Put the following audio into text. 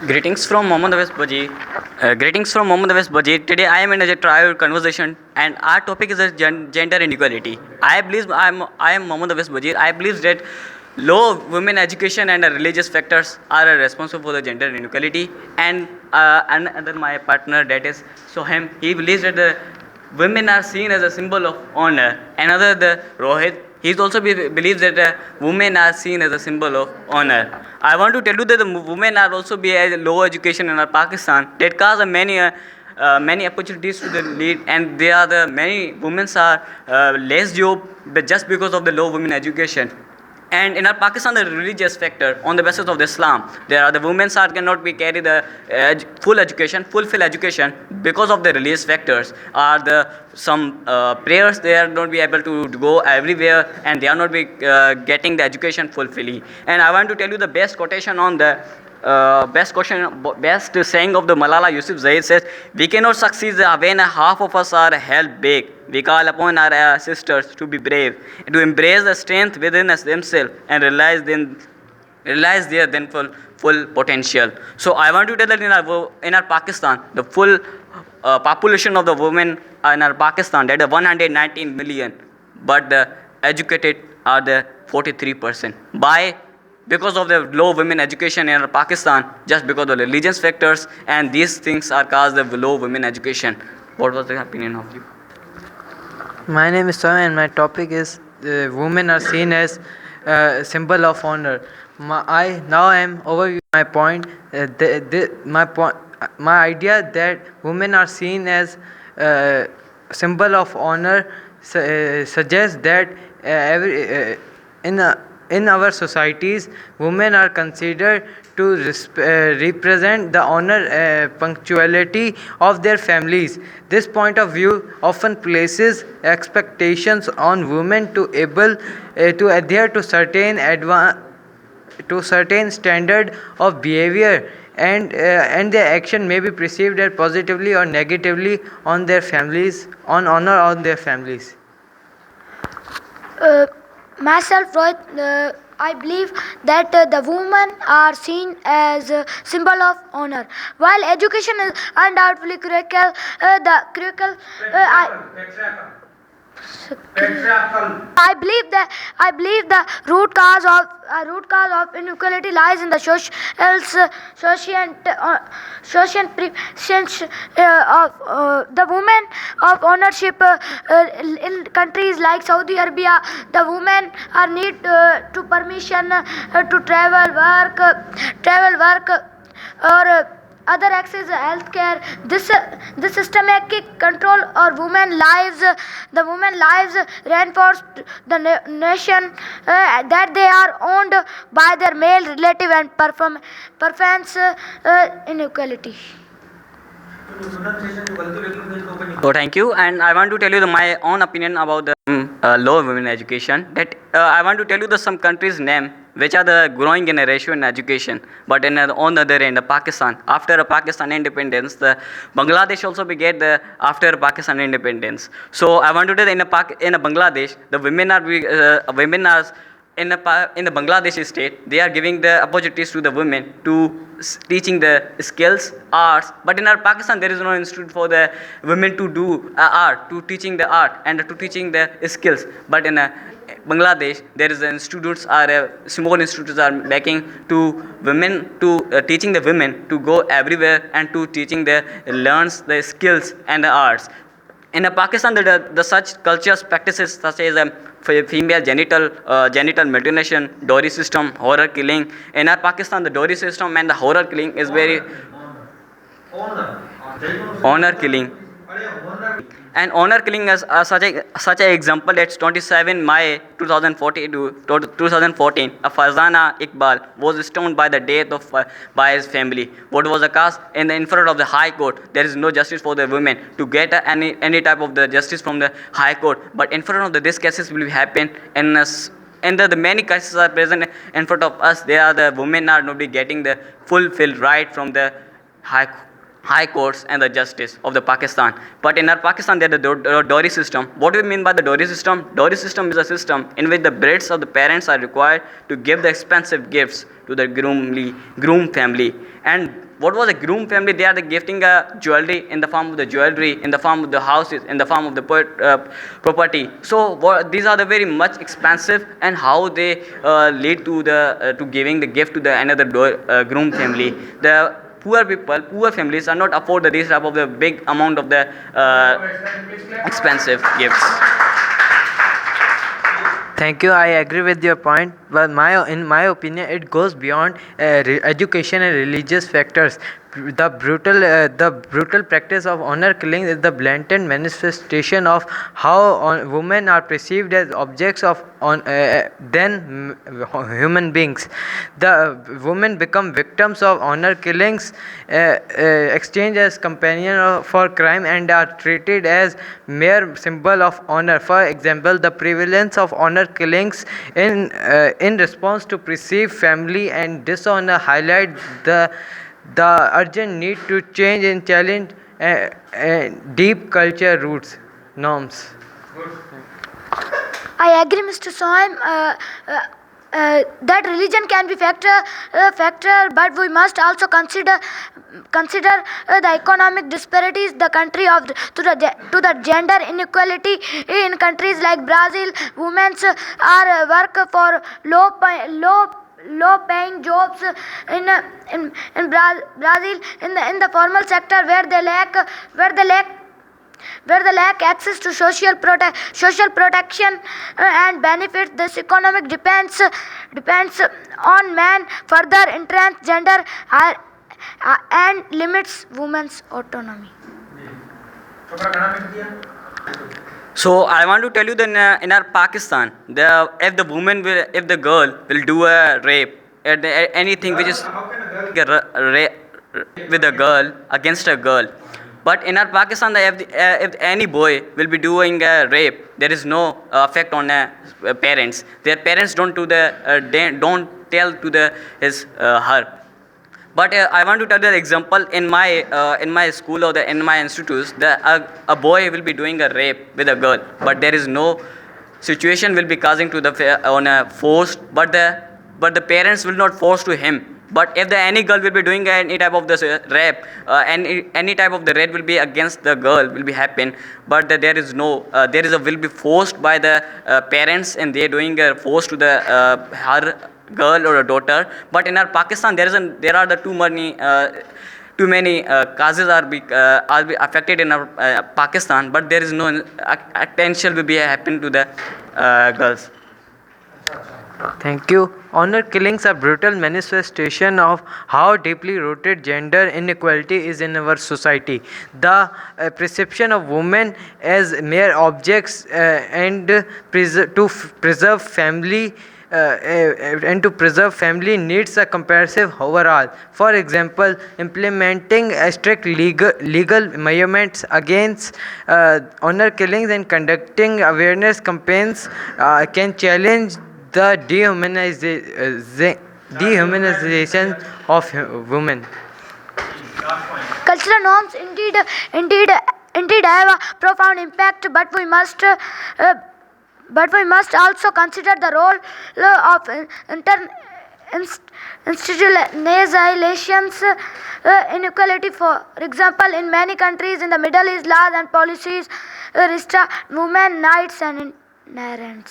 Greetings from Mohammad greetings from Mohammad Today I am in a trial conversation, and our topic is gender inequality. I am Mohammad I believe that low women education and religious factors are responsible for the gender inequality. And another my partner, that is Soim, he believes that the women are seen as a symbol of honor. Another, the Rohit, he also believes that women are seen as a symbol of honor. I want to tell you that the women are also be a low education in Pakistan. That cause many opportunities to the lead, and there are the many women are less job, but just because of the low women education. And in our Pakistan, the religious factor on the basis of the Islam, there are the women are cannot be carry the fulfill education because of the religious factors. Are the some prayers they are not be able to go everywhere, and they are not be getting the education fulfilling. And I want to tell you the best quotation on the best saying of the Malala Yousafzai says, "We cannot succeed when half of us are held back. We call upon our sisters to be brave, to embrace the strength within us themselves, and realize their then full potential." So I want to tell that in our Pakistan, the full population of the women in our Pakistan, that is 119 million, but the educated are the 43%. Because of the low women education in Pakistan, just because of the religious factors, and these things are caused the low women education. What was the opinion of you? My name is Soim, and my topic is women are seen as symbol of honor. I am overviewing my point. My idea that women are seen as symbol of honor suggests that in our societies, women are considered to represent the honor punctuality of their families. This point of view often places expectations on women to able to adhere to certain standard of behavior, and their action may be perceived as positively or negatively on their families, on honor on their families. Myself, Rohit, I believe that the women are seen as a symbol of honor. While education is undoubtedly critical, I believe the root cause of inequality lies in the social preference of the women of ownership. In countries like Saudi Arabia, the women are need to permission to travel work, or other access healthcare. This systematic control or the women lives reinforce the nation that they are owned by their male relative and performance inequality. So thank you, and I want to tell you my own opinion about the low women education. That I want to tell you some countries' name which are the growing in a ratio in education. But on the other end, Pakistan, after Pakistan independence, the Bangladesh also began after Pakistan independence. So I want to tell in Bangladesh, the women are in the Bangladesh state, they are giving the opportunities to the women to teaching the skills, arts. But in our Pakistan, there is no institute for the women to do art, to teaching the art and to teaching the skills. But in Bangladesh, there is institutes small institutes are making to women to teaching the women to go everywhere and to teaching the learns the skills and the arts. In Pakistan, the such cultures practices such as female genital mutilation, dowry system, horror killing. In Pakistan, the dowry system and the horror killing is very honor killing. And honor killing is such an example. That's 27 May 2014 to 2014. A Farzana Iqbal was stoned by the death of by his family. What was the cause? In front of the High Court, there is no justice for the women to get any type of the justice from the High Court. But in front of this cases will happen, and the many cases are present in front of us. There are the women are not be getting the fulfilled right from the High Court. high courts and the justice of the Pakistan. But in our Pakistan, there is the dowry system. What do we mean by the dowry system? Dowry system is a system in which the braids of the parents are required to give the expensive gifts to the groom family. And what was a groom family? They are the gifting jewelry in the form of the jewelry, in the form of the houses, in the form of the property. So these are the very much expensive, and how they lead to the to giving the gift to the another groom family. The poor people, poor families are not afford this type of the big amount of the expensive gifts. Thank you. I agree with your point, but in my opinion, it goes beyond education and religious factors. The brutal practice of honor killing is the blatant manifestation of how women are perceived as objects of then human beings. The women become victims of honor killings, exchanged as companion for crime, and are treated as mere symbol of honor. For example, the prevalence of honor killings in response to perceived family and dishonor highlight the urgent need to change and challenge deep culture roots, norms. I agree, Mr. Soim. That religion can be factor, but we must also consider the economic disparities, the country of to the gender inequality in countries like Brazil. Women are work for low paying jobs in Brazil in the formal sector where they lack access to social protection and benefits. This economic depends on man, further entrenches gender and limits women's autonomy. So I want to tell you that in our Pakistan, if the girl will do a rape, anything which is rape with a girl against a girl, but in our Pakistan, if any boy will be doing a rape, there is no effect on parents. Their parents don't don't tell to her. But I want to tell you an example in my school or in my institutes. A boy will be doing a rape with a girl, but there is no situation will be causing to on a forced. But the parents will not force to him. But if any girl will be doing any type of this rape, any type of the rape will be against the girl will be happen. But there is no will be forced by the parents, and they are doing a force to the her girl or a daughter. But in our Pakistan, there are the too many causes are be affected in our Pakistan, but there is no attention will be happen to the girls. Thank you. Honor killings are brutal manifestation of how deeply rooted gender inequality is in our society. The perception of women as mere objects and preserve family needs a comprehensive overhaul. For example, implementing strict legal measurements against honor killings and conducting awareness campaigns can challenge the dehumanization of women. Cultural norms indeed have a profound impact, but we must also consider the role of institutionalizations inequality. For example, in many countries in the Middle East, laws and policies restrict women rights and inherent.